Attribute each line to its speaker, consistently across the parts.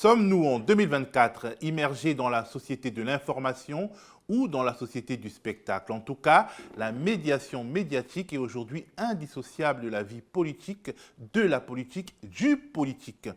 Speaker 1: Sommes-nous en 2024 immergés dans la société de l'information ou dans la société du spectacle? En tout cas, la médiation médiatique est aujourd'hui indissociable de la vie politique, de la politique, du politique.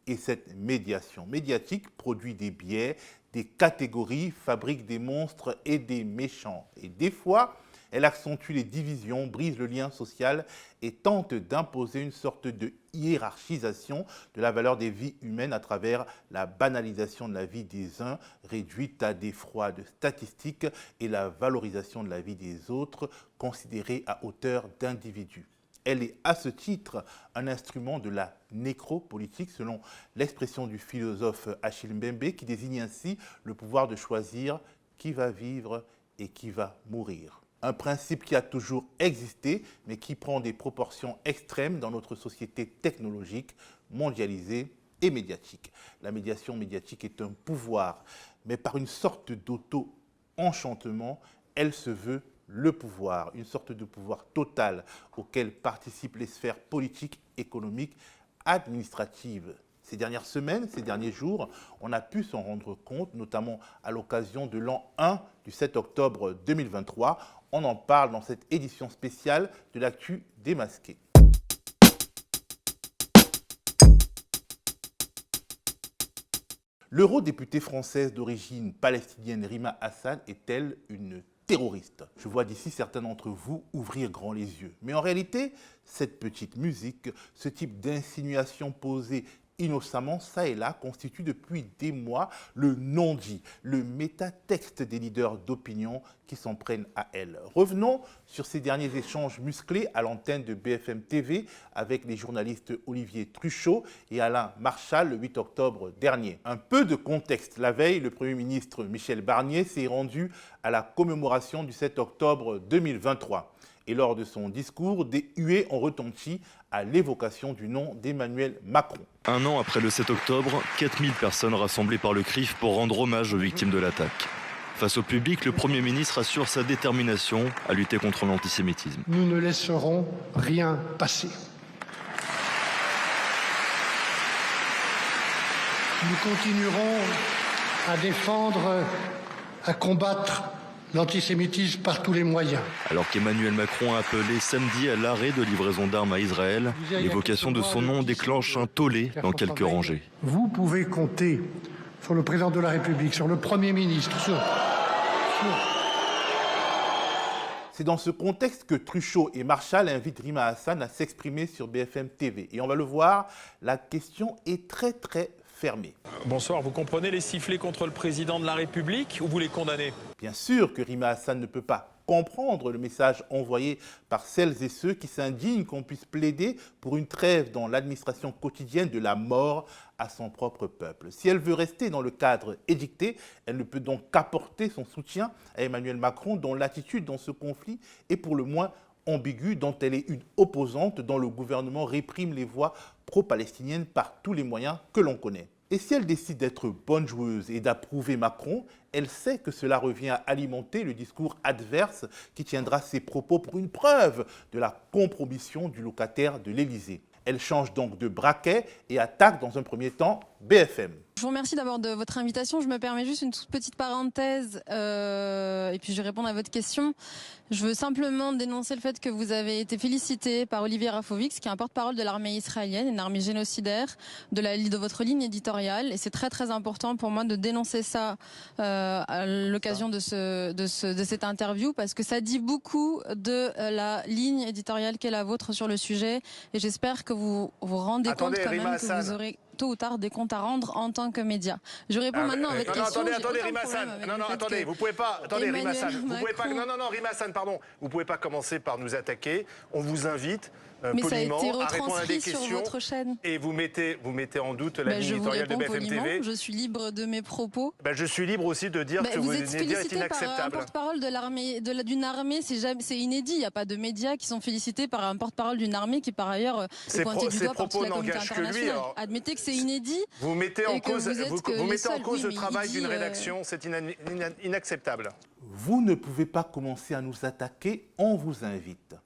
Speaker 1: Et cette médiation médiatique produit des biais, des catégories, fabrique des monstres et des méchants. Et des fois, elle accentue les divisions, brise le lien social et tente d'imposer une sorte de hiérarchisation de la valeur des vies humaines à travers la banalisation de la vie des uns, réduite à des froides statistiques, et la valorisation de la vie des autres, considérée à hauteur d'individus. Elle est à ce titre un instrument de la nécropolitique, selon l'expression du philosophe Achille Mbembe, qui désigne ainsi le pouvoir de choisir qui va vivre et qui va mourir. Un principe qui a toujours existé, mais qui prend des proportions extrêmes dans notre société technologique, mondialisée et médiatique. La médiation médiatique est un pouvoir, mais par une sorte d'auto-enchantement, elle se veut le pouvoir, une sorte de pouvoir total auquel participent les sphères politiques, économiques, administratives. Ces dernières semaines, ces derniers jours, on a pu s'en rendre compte, notamment à l'occasion de l'an 1 du 7 octobre 2023. On en parle dans cette édition spéciale de l'actu démasqué. L'eurodéputée française d'origine palestinienne Rima Hassan est-elle une terroriste? Je vois d'ici certains d'entre vous ouvrir grand les yeux. Mais en réalité, cette petite musique, ce type d'insinuation posée innocemment, ça et là, constitue depuis des mois le non-dit, le métatexte des leaders d'opinion qui s'en prennent à elle. Revenons sur ces derniers échanges musclés à l'antenne de BFM TV avec les journalistes Olivier Truchot et Alain Marchal le 8 octobre dernier. Un peu de contexte. La veille, le Premier ministre Michel Barnier s'est rendu à la commémoration du 7 octobre 2023. Et lors de son discours, des huées ont retenti à l'évocation du nom d'Emmanuel Macron.
Speaker 2: Un an après le 7 octobre, 4000 personnes rassemblées par le CRIF pour rendre hommage aux victimes de l'attaque. Face au public, le Premier ministre assure sa détermination à lutter contre l'antisémitisme.
Speaker 3: Nous ne laisserons rien passer. Nous continuerons à défendre, à combattre l'antisémitisme par tous les moyens.
Speaker 2: Alors qu'Emmanuel Macron a appelé samedi à l'arrêt de livraison d'armes à Israël, l'évocation de son nom déclenche un tollé dans quelques rangées.
Speaker 3: Vous pouvez compter sur le président de la République, sur le Premier ministre,
Speaker 1: C'est dans ce contexte que Truchot et Marchal invitent Rima Hassan à s'exprimer sur BFM TV. Et on va le voir, la question est très fermée.
Speaker 4: Bonsoir, vous comprenez les sifflets contre le président de la République ou vous les condamnez?
Speaker 1: Bien sûr que Rima Hassan ne peut pas comprendre le message envoyé par celles et ceux qui s'indignent qu'on puisse plaider pour une trêve dans l'administration quotidienne de la mort à son propre peuple. Si elle veut rester dans le cadre édicté, elle ne peut donc qu'apporter son soutien à Emmanuel Macron, dont l'attitude dans ce conflit est pour le moins ambiguë, dont elle est une opposante, dont le gouvernement réprime les voix pro-palestiniennes par tous les moyens que l'on connaît. Et si elle décide d'être bonne joueuse et d'approuver Macron, elle sait que cela revient à alimenter le discours adverse qui tiendra ses propos pour une preuve de la compromission du locataire de l'Élysée. Elle change donc de braquet et attaque dans un premier temps BFM.
Speaker 5: Je vous remercie d'abord de votre invitation. Je me permets juste une toute petite parenthèse et puis je vais répondre à votre question. Je veux simplement dénoncer le fait que vous avez été félicité par Olivier Rafovix, qui est un porte-parole de l'armée israélienne, une armée génocidaire, de votre ligne éditoriale. Et c'est très important pour moi de dénoncer ça à l'occasion de cette interview, parce que ça dit beaucoup de la ligne éditoriale qu'est la vôtre sur le sujet. Et j'espère que vous vous rendez compte quand même que vous aurez tôt ou tard des comptes à rendre en tant que média. Je réponds maintenant à votre question.
Speaker 6: Attendez, Rima Hassan. Attendez, vous pouvez pas. Attendez, Rima Hassan. Vous pouvez pas. Rima Hassan, pardon. Vous pouvez pas commencer par nous attaquer. On vous invite poliment à répondre à des questions.
Speaker 5: Sur votre chaîne.
Speaker 6: Et vous mettez en doute la ligne éditoriale de BFM TV.
Speaker 5: Je suis libre de mes propos.
Speaker 6: Je suis libre aussi de dire que vous
Speaker 5: êtes félicité
Speaker 6: inacceptable.
Speaker 5: par un porte-parole de l'armée, d'une armée, c'est inédit. Il n'y a pas de médias qui sont félicités par un porte-parole d'une armée qui par ailleurs est pointé du doigt par toute la communauté internationale. Admettez que c'est inédit.
Speaker 6: Vous mettez en cause le travail d'une rédaction, c'est inacceptable.
Speaker 1: Vous ne pouvez pas commencer à nous attaquer, on vous invite.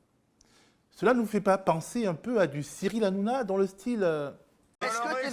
Speaker 1: Cela ne vous fait pas penser un peu à du Cyril Hanouna dans le style...
Speaker 6: Est-ce que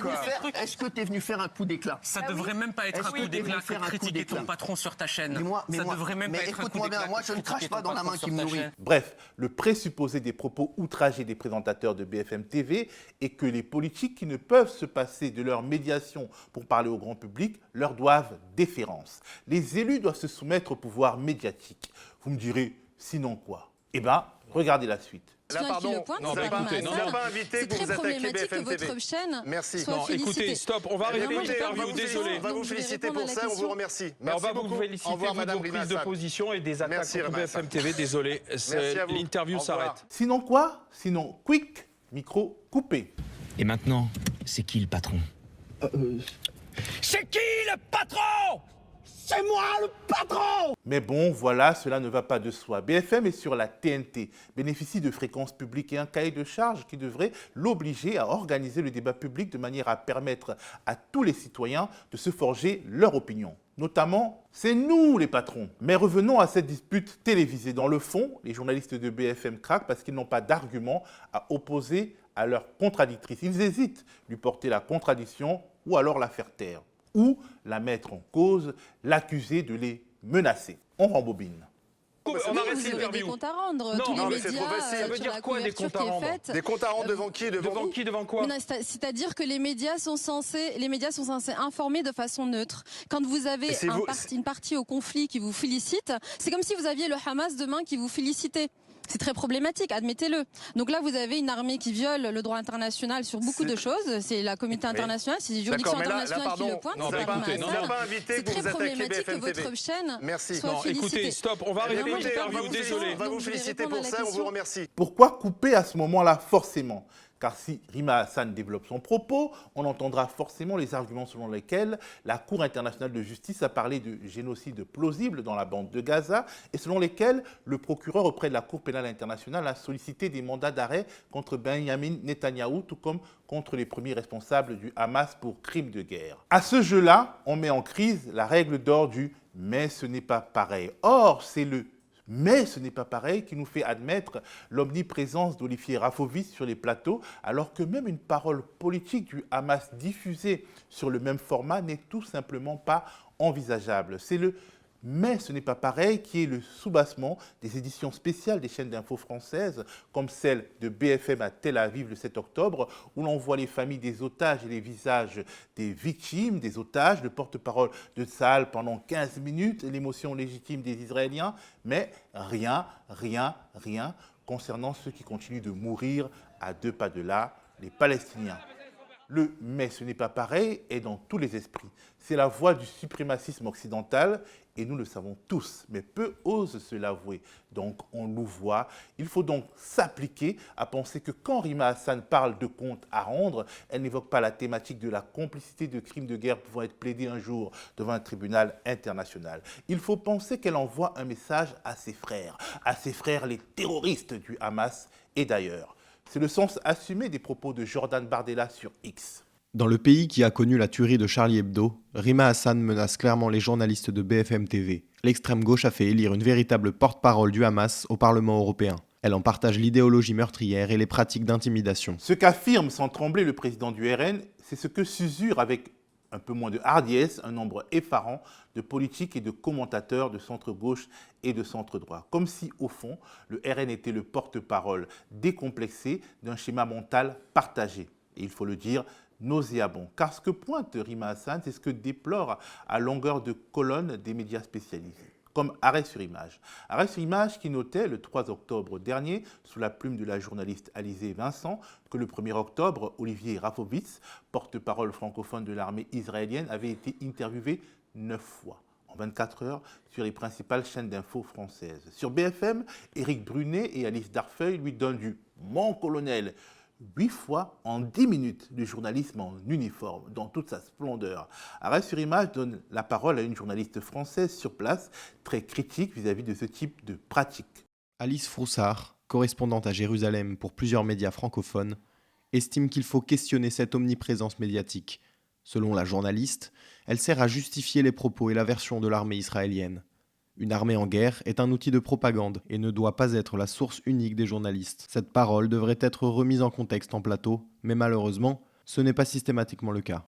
Speaker 7: t'es venu faire un coup d'éclat?
Speaker 8: Ça devrait même pas être un coup d'éclat que critiquer ton patron sur ta chaîne. Ça devrait même pas être un coup d'éclat.
Speaker 7: Moi, je ne crache pas dans la main qui me nourrit.
Speaker 1: Bref, le présupposé des propos outragés des présentateurs de BFM TV est que les politiques qui ne peuvent se passer de leur médiation pour parler au grand public leur doivent déférence. Les élus doivent se soumettre au pouvoir médiatique. Vous me direz, sinon quoi? Eh bien, regardez la suite.
Speaker 6: Là, pardon, vous n'avez pas invité que vous attaquiez BFM TV.
Speaker 5: Votre chaîne
Speaker 6: Merci.
Speaker 4: Non, écoutez, stop, on va arrêter l'interview, désolé.
Speaker 6: On va vous féliciter pour ça, on vous remercie.
Speaker 4: On va vous féliciter pour vos prises de position et des attaques contre BFM TV, désolé. L'interview s'arrête.
Speaker 1: Sinon quoi? Sinon quick, micro coupé.
Speaker 9: Et maintenant, c'est qui le patron?
Speaker 8: C'est qui le patron? C'est moi le patron!
Speaker 1: Mais bon, voilà, cela ne va pas de soi. BFM est sur la TNT, bénéficie de fréquences publiques et un cahier de charges qui devrait l'obliger à organiser le débat public de manière à permettre à tous les citoyens de se forger leur opinion. Notamment, c'est nous les patrons. Mais revenons à cette dispute télévisée. Dans le fond, les journalistes de BFM craquent parce qu'ils n'ont pas d'arguments à opposer à leur contradictrice. Ils hésitent lui porter la contradiction ou alors la faire taire, ou la mettre en cause, l'accuser de les menacer. On rembobine.
Speaker 5: On arrête l'interview. Des comptes à rendre.
Speaker 6: Non,
Speaker 5: tous les
Speaker 6: mais c'est trop
Speaker 5: médias,
Speaker 6: facile.
Speaker 4: Ça veut dire quoi des comptes à rendre?
Speaker 6: Des comptes à rendre devant qui?
Speaker 4: Devant qui? Devant quoi?
Speaker 5: C'est-à-dire que les médias sont censés informer de façon neutre. Quand vous avez une partie au conflit qui vous félicite, c'est comme si vous aviez le Hamas demain qui vous félicitait. C'est très problématique, admettez-le. Donc là, vous avez une armée qui viole le droit international sur beaucoup de choses. C'est la communauté internationale, c'est les juridictions internationales qui le pointent.
Speaker 6: On n'a pas invité que vous attaquiez BFM TV.
Speaker 5: Que votre chaîne soit
Speaker 4: non,
Speaker 5: félicitée.
Speaker 4: Écoutez, stop, on va arrêter l'interview, désolé.
Speaker 6: On va vous féliciter pour ça, on vous remercie.
Speaker 1: Pourquoi couper à ce moment-là forcément? Car si Rima Hassan développe son propos, on entendra forcément les arguments selon lesquels la Cour internationale de justice a parlé de génocide plausible dans la bande de Gaza et selon lesquels le procureur auprès de la Cour pénale internationale a sollicité des mandats d'arrêt contre Benjamin Netanyahou, tout comme contre les premiers responsables du Hamas pour crimes de guerre. À ce jeu-là, on met en crise la règle d'or du « mais ce n'est pas pareil ». Or, c'est le mais ce n'est pas pareil qui nous fait admettre l'omniprésence d'Olivier Rafovitz sur les plateaux, alors que même une parole politique du Hamas diffusée sur le même format n'est tout simplement pas envisageable. C'est le « mais ce n'est pas pareil » qui est le soubassement des éditions spéciales des chaînes d'infos françaises, comme celle de BFM à Tel Aviv le 7 octobre, où l'on voit les familles des otages et les visages des victimes des otages, le porte-parole de Tsahal pendant 15 minutes, l'émotion légitime des Israéliens, mais rien concernant ceux qui continuent de mourir à 2 pas de là, les Palestiniens. Le « mais ce n'est pas pareil » est dans tous les esprits. C'est la voix du suprémacisme occidental et nous le savons tous, mais peu osent se l'avouer. Donc on nous voit. Il faut donc s'appliquer à penser que quand Rima Hassan parle de comptes à rendre, elle n'évoque pas la thématique de la complicité de crimes de guerre pouvant être plaidés un jour devant un tribunal international. Il faut penser qu'elle envoie un message à ses frères les terroristes du Hamas et d'ailleurs. C'est le sens assumé des propos de Jordan Bardella sur X.
Speaker 10: Dans le pays qui a connu la tuerie de Charlie Hebdo, Rima Hassan menace clairement les journalistes de BFM TV. L'extrême gauche a fait élire une véritable porte-parole du Hamas au Parlement européen. Elle en partage l'idéologie meurtrière et les pratiques d'intimidation.
Speaker 1: Ce qu'affirme sans trembler le président du RN, c'est ce que s'usure avec un peu moins de hardiesse, un nombre effarant de politiques et de commentateurs de centre-gauche et de centre-droit. Comme si, au fond, le RN était le porte-parole décomplexé d'un schéma mental partagé. Et il faut le dire, nauséabond. Car ce que pointe Rima Hassan, c'est ce que déplorent à longueur de colonne des médias spécialisés, comme Arrêt sur Image. Arrêt sur Image qui notait le 3 octobre dernier, sous la plume de la journaliste Alizée Vincent, que le 1er octobre, Olivier Rafovitz, porte-parole francophone de l'armée israélienne, avait été interviewé 9 fois en 24 heures sur les principales chaînes d'infos françaises. Sur BFM, Éric Brunet et Alice Darfeuille lui donnent du « mon colonel ». 8 fois en 10 minutes de journalisme en uniforme, dans toute sa splendeur. Arrêt sur Image donne la parole à une journaliste française sur place, très critique vis-à-vis de ce type de pratique.
Speaker 10: Alice Froussard, correspondante à Jérusalem pour plusieurs médias francophones, estime qu'il faut questionner cette omniprésence médiatique. Selon la journaliste, elle sert à justifier les propos et la version de l'armée israélienne. Une armée en guerre est un outil de propagande et ne doit pas être la source unique des journalistes. Cette parole devrait être remise en contexte en plateau, mais malheureusement, Ce n'est pas systématiquement le cas.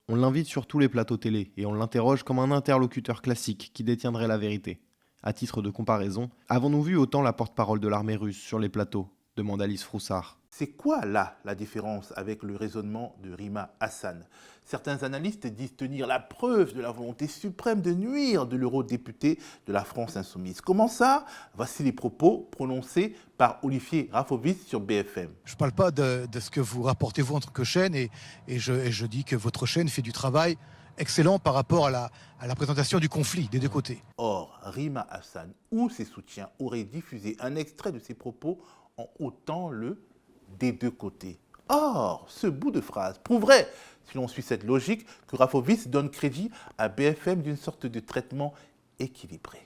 Speaker 10: On l'invite sur tous les plateaux télé et on l'interroge comme un interlocuteur classique qui détiendrait la vérité. À titre de comparaison, avons-nous vu autant la porte-parole de l'armée russe sur les plateaux ? Demande Alice Froussard.
Speaker 1: C'est quoi là la différence avec le raisonnement de Rima Hassan ? Certains analystes disent tenir la preuve de la volonté suprême de nuire de l'eurodéputé de la France insoumise. Comment ça ? Voici les propos prononcés par Olivier Rafovitz sur BFM.
Speaker 11: Je ne parle pas de ce que vous rapportez vous en tant que chaîne et je dis que votre chaîne fait du travail excellent par rapport à la présentation du conflit des deux côtés.
Speaker 1: Or, Rima Hassan ou ses soutiens auraient diffusé un extrait de ses propos en ôtant le « des deux côtés ». Or, ce bout de phrase prouverait, si l'on suit cette logique, que Rafovitz donne crédit à BFM d'une sorte de traitement équilibré.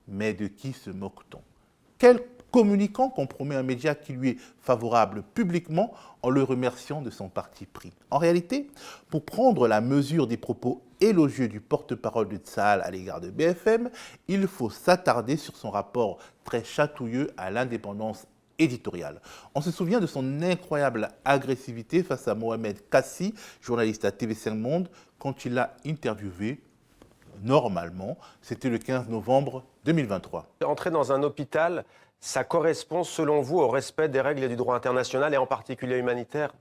Speaker 1: Mais de qui se moque-t-on ? Quel communicant compromet un média qui lui est favorable publiquement en le remerciant de son parti pris ? En réalité, pour prendre la mesure des propos élogieux du porte-parole de Tsahal à l'égard de BFM, il faut s'attarder sur son rapport très chatouilleux à l'indépendance éditoriale. On se souvient de son incroyable agressivité face à Mohamed Kassi, journaliste à TV5 Monde, quand il l'a interviewé. Normalement, c'était le 15 novembre 2023.
Speaker 4: Entrer dans un hôpital, ça correspond selon vous au respect des règles et du droit international et en particulier humanitaire ?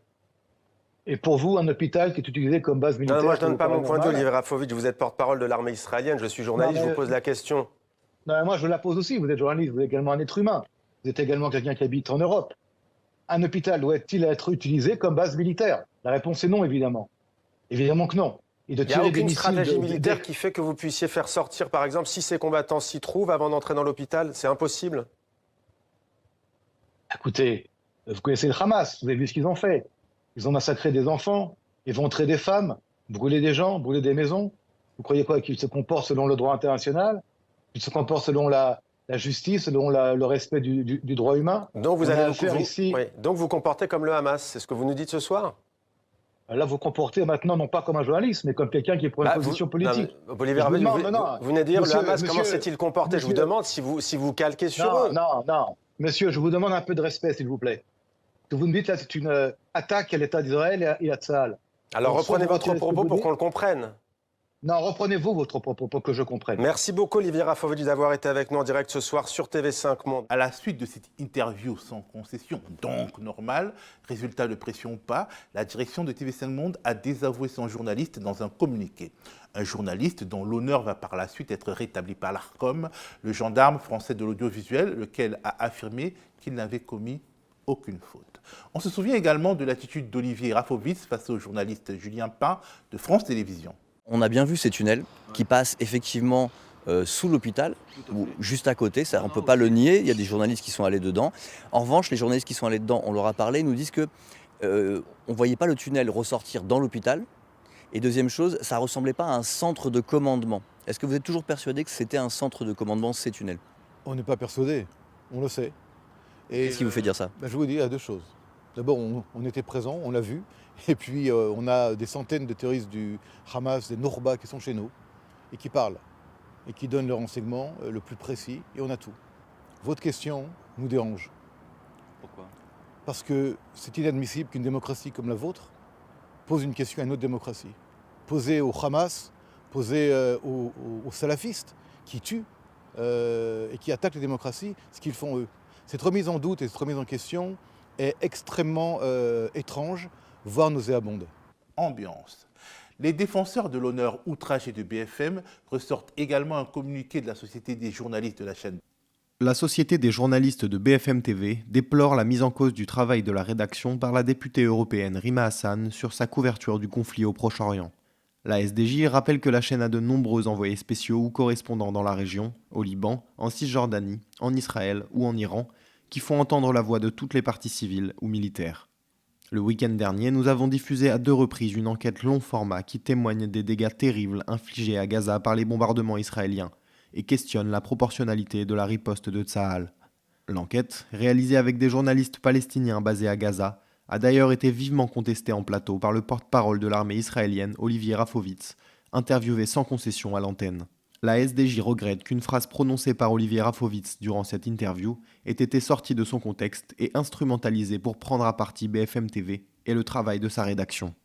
Speaker 12: Et pour vous, un hôpital qui est utilisé comme base militaire...
Speaker 4: Non, moi je ne donne pas mon point de vue, Olivier Rafovitch, vous êtes porte-parole de l'armée israélienne, je suis journaliste, je vous pose la question.
Speaker 12: Non, moi je la pose aussi, vous êtes journaliste, vous êtes également un être humain. Vous êtes également quelqu'un qui habite en Europe. Un hôpital doit-il être utilisé comme base militaire ? La réponse est non, évidemment. Évidemment que non.
Speaker 4: Il n'y a aucune stratégie militaire qui fait que vous puissiez faire sortir, par exemple, si ces combattants s'y trouvent avant d'entrer dans l'hôpital, c'est impossible.
Speaker 12: Écoutez, vous connaissez le Hamas, vous avez vu ce qu'ils ont fait. Ils ont massacré des enfants, éventré des femmes, brûlé des gens, brûlé des maisons. Vous croyez quoi ? Qu'ils se comportent selon le droit international ? Qu'ils se comportent selon la justice, selon le respect du droit humain ?
Speaker 4: Donc donc vous comportez comme le Hamas, c'est ce que vous nous dites ce soir ?
Speaker 12: Là, vous comportez maintenant non pas comme un journaliste, mais comme quelqu'un qui prend une position politique.
Speaker 4: Olivier Rafovitch, vous venez de dire le Hamas, comment s'est-il comporté ? Je vous demande si vous calquez sur eux.
Speaker 12: Non. Monsieur, je vous demande un peu de respect, s'il vous plaît. Ce que vous me dites là, c'est une attaque à l'État d'Israël et à Tsahal.
Speaker 4: Alors reprenez votre propos pour qu'on le comprenne.
Speaker 12: Non, reprenez-vous votre propos pour que je comprenne.
Speaker 4: Merci beaucoup, Olivier Rafovitch, d'avoir été avec nous en direct ce soir sur TV5 Monde.
Speaker 1: À la suite de cette interview sans concession, donc normale, résultat de pression ou pas, la direction de TV5 Monde a désavoué son journaliste dans un communiqué. Un journaliste dont l'honneur va par la suite être rétabli par l'ARCOM, le gendarme français de l'audiovisuel, lequel a affirmé qu'il n'avait commis aucune faute. On se souvient également de l'attitude d'Olivier Rafovitz face au journaliste Julien Pain de France Télévisions.
Speaker 13: On a bien vu ces tunnels qui passent effectivement sous l'hôpital, ou juste à côté, ça, on ne peut pas le nier, il y a des journalistes qui sont allés dedans. En revanche, les journalistes qui sont allés dedans, on leur a parlé, nous disent qu'on ne voyait pas le tunnel ressortir dans l'hôpital. Et deuxième chose, ça ne ressemblait pas à un centre de commandement. Est-ce que vous êtes toujours persuadé que c'était un centre de commandement, ces tunnels ?
Speaker 14: On n'est pas persuadé, on le sait.
Speaker 13: Qu'est-ce qui vous fait dire ça ?
Speaker 14: Je vous dis, il y a deux choses. D'abord, on était présents, on l'a vu. Et puis, on a des centaines de terroristes du Hamas, des Nourba qui sont chez nous et qui parlent et qui donnent le renseignement le plus précis. Et on a tout. Votre question nous dérange.
Speaker 13: Pourquoi ?
Speaker 14: Parce que c'est inadmissible qu'une démocratie comme la vôtre pose une question à une autre démocratie. Posée au Hamas, posée aux salafistes qui tuent et qui attaquent les démocraties, ce qu'ils font eux. Cette remise en doute et cette remise en question est extrêmement étrange, voire nauséabonde.
Speaker 1: Ambiance. Les défenseurs de l'honneur outragé de BFM ressortent également un communiqué de la Société des journalistes de la chaîne.
Speaker 10: La Société des journalistes de BFM TV déplore la mise en cause du travail de la rédaction par la députée européenne Rima Hassan sur sa couverture du conflit au Proche-Orient. La SDJ rappelle que la chaîne a de nombreux envoyés spéciaux ou correspondants dans la région, au Liban, en Cisjordanie, en Israël ou en Iran, qui font entendre la voix de toutes les parties civiles ou militaires. Le week-end dernier, nous avons diffusé à 2 reprises une enquête long format qui témoigne des dégâts terribles infligés à Gaza par les bombardements israéliens et questionne la proportionnalité de la riposte de Tsahal. L'enquête, réalisée avec des journalistes palestiniens basés à Gaza, a d'ailleurs été vivement contestée en plateau par le porte-parole de l'armée israélienne Olivier Rafovitz, interviewé sans concession à l'antenne. La SDJ regrette qu'une phrase prononcée par Olivier Rafovitz durant cette interview ait été sortie de son contexte et instrumentalisée pour prendre à partie BFM TV et le travail de sa rédaction.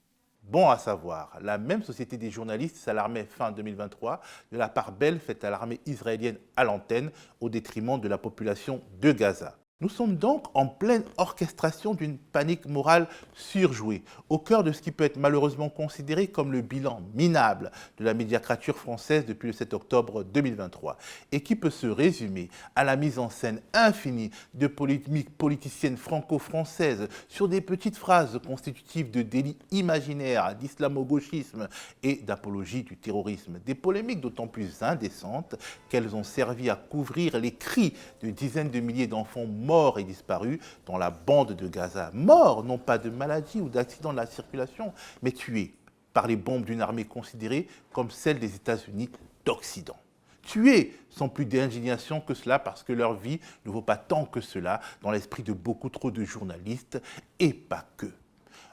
Speaker 1: Bon à savoir, la même société des journalistes s'alarmait fin 2023 de la part belle faite à l'armée israélienne à l'antenne au détriment de la population de Gaza. Nous sommes donc en pleine orchestration d'une panique morale surjouée, au cœur de ce qui peut être malheureusement considéré comme le bilan minable de la médiacrature française depuis le 7 octobre 2023, et qui peut se résumer à la mise en scène infinie de polémiques politiciennes franco-françaises sur des petites phrases constitutives de délits imaginaires, d'islamo-gauchisme et d'apologie du terrorisme. Des polémiques d'autant plus indécentes qu'elles ont servi à couvrir les cris de dizaines de milliers d'enfants morts et disparus dans la bande de Gaza. Morts, non pas de maladie ou d'accident de la circulation, mais tués par les bombes d'une armée considérée comme celle des États-Unis d'Occident. Tués sans plus d'indignation que cela parce que leur vie ne vaut pas tant que cela dans l'esprit de beaucoup trop de journalistes et pas que.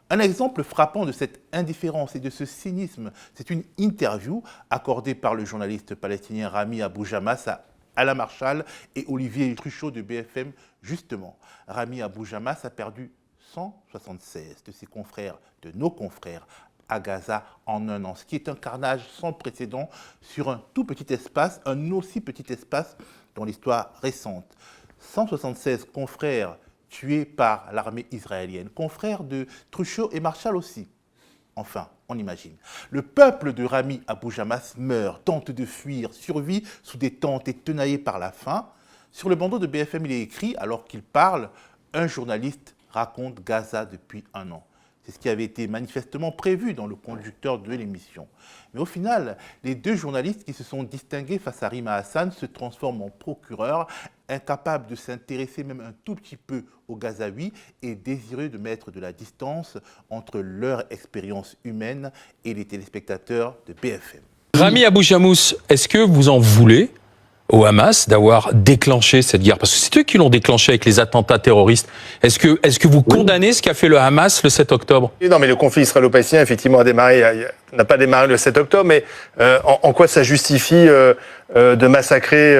Speaker 1: Un exemple frappant de cette indifférence et de ce cynisme, c'est une interview accordée par le journaliste palestinien Rami Abou Jamas à Alain Marchal et Olivier Truchot de BFM. Justement, Rami Abou Jamas a perdu 176 de ses confrères, de nos confrères, à Gaza en un an, ce qui est un carnage sans précédent sur un tout petit espace, un aussi petit espace dans l'histoire récente. 176 confrères tués par l'armée israélienne, confrères de Truchot et Marchal aussi. Enfin, on imagine. Le peuple de Rami Abou Jamas meurt, tente de fuir, survit sous des tentes et tenaillé par la faim. Sur le bandeau de BFM, il est écrit, alors qu'il parle, un journaliste raconte Gaza depuis un an. C'est ce qui avait été manifestement prévu dans le conducteur de l'émission. Mais au final, les deux journalistes qui se sont distingués face à Rima Hassan se transforment en procureurs, incapables de s'intéresser même un tout petit peu aux Gazaouis et désireux de mettre de la distance entre leur expérience humaine et les téléspectateurs de BFM.
Speaker 15: Rami Abou Jamas, est-ce que vous en voulez au Hamas d'avoir déclenché cette guerre? Parce que c'est eux qui l'ont déclenché avec les attentats terroristes. Est-ce que vous condamnez ce qu'a fait le Hamas le 7 octobre?
Speaker 6: Non, mais le conflit israélo-palestinien, effectivement, n'a pas démarré le 7 octobre, mais en quoi ça justifie de massacrer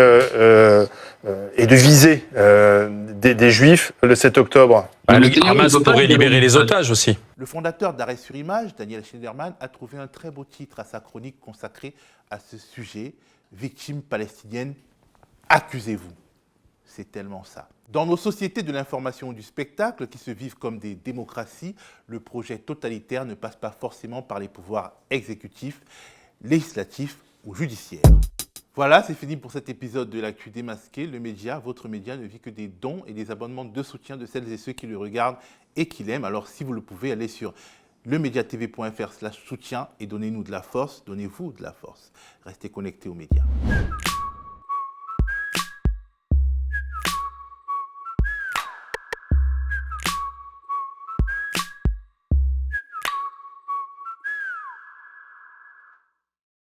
Speaker 6: et de viser des Juifs le 7 octobre?
Speaker 15: Le Hamas pourrait libérer les otages aussi.
Speaker 1: Le fondateur d'Arrêt sur Image, Daniel Schneiderman, a trouvé un très beau titre à sa chronique consacrée à ce sujet. Victimes palestiniennes, accusez-vous. C'est tellement ça. Dans nos sociétés de l'information et du spectacle, qui se vivent comme des démocraties, le projet totalitaire ne passe pas forcément par les pouvoirs exécutifs, législatifs ou judiciaires. Voilà, c'est fini pour cet épisode de l'Actu Démasqué. Le média, votre média, ne vit que des dons et des abonnements de soutien de celles et ceux qui le regardent et qui l'aiment. Alors si vous le pouvez, allez sur lemediatv.fr/soutien et donnez-nous de la force, donnez-vous de la force. Restez connectés aux médias.